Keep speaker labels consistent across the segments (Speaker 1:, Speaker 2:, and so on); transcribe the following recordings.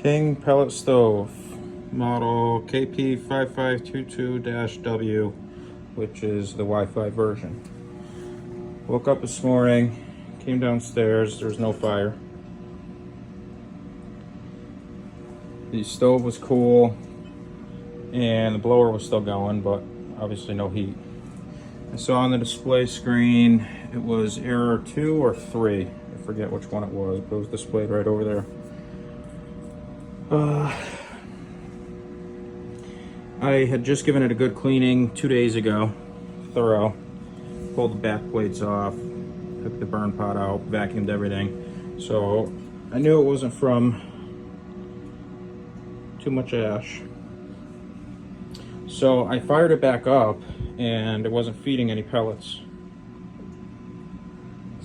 Speaker 1: King pellet stove, model KP5522-W, which is the Wi-Fi version. Woke up this morning, came downstairs, there's no fire. The stove was cool and the blower was still going, but obviously no heat. I saw on the display screen it was error 2 or 3. I forget which one it was, but it was displayed right over there. I had just given it a good cleaning 2 days ago, thorough. Pulled the back plates off, took the burn pot out, vacuumed everything. So I knew it wasn't from too much ash. So I fired it back up and it wasn't feeding any pellets.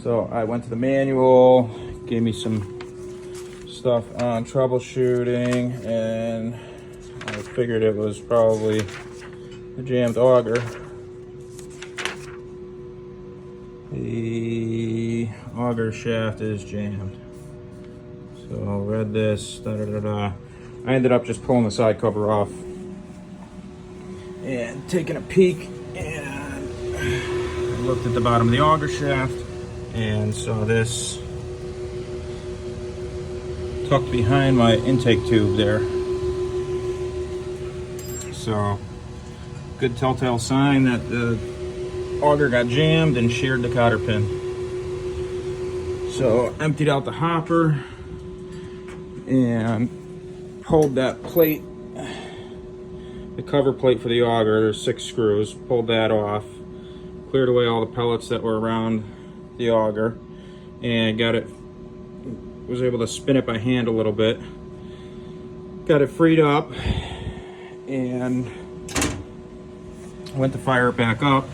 Speaker 1: So I went to the manual, gave me some stuff on troubleshooting, and I figured it was probably the jammed auger. The auger shaft is jammed. So read this, I ended up just pulling the side cover off and taking a peek, and I looked at the bottom of the auger shaft and saw this tucked behind my intake tube there. So good telltale sign that the auger got jammed and sheared the cotter pin. So emptied out the hopper and pulled that plate, the cover plate for the auger. There's 6 screws. Pulled that off, cleared away all the pellets that were around the auger, and got it, was able to spin it by hand a little bit, got it freed up, and went to fire it back up.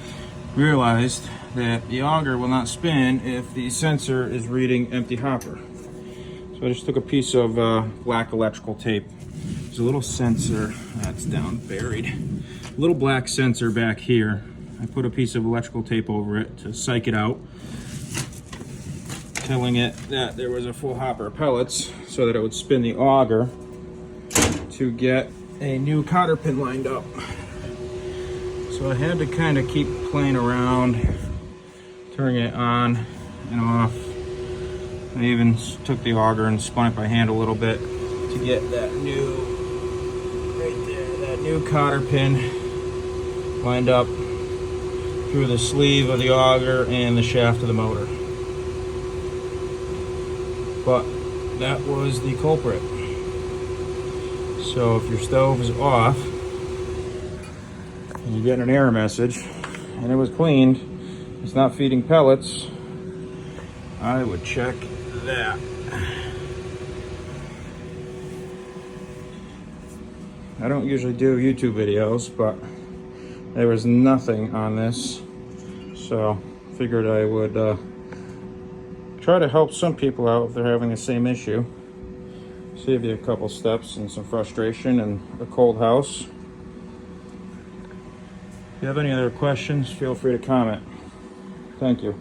Speaker 1: Realized that the auger will not spin if the sensor is reading empty hopper. So I just took a piece of black electrical tape. There's a little sensor that's down buried, a little black sensor back here. I put a piece of electrical tape over it to psych it out, telling it that there was a full hopper of pellets so that it would spin the auger to get a new cotter pin lined up. So I had to kind of keep playing around, turning it on and off. I even took the auger and spun it by hand a little bit to get that new, right there, that new cotter pin lined up through the sleeve of the auger and the shaft of the motor. But that was the culprit. So if your stove is off and you get an error message and it was cleaned, it's not feeding pellets, I would check that. I don't usually do YouTube videos, but there was nothing on this, so figured I would try to help some people out if they're having the same issue. Save you a couple steps and some frustration in a cold house. If you have any other questions, feel free to comment. Thank you.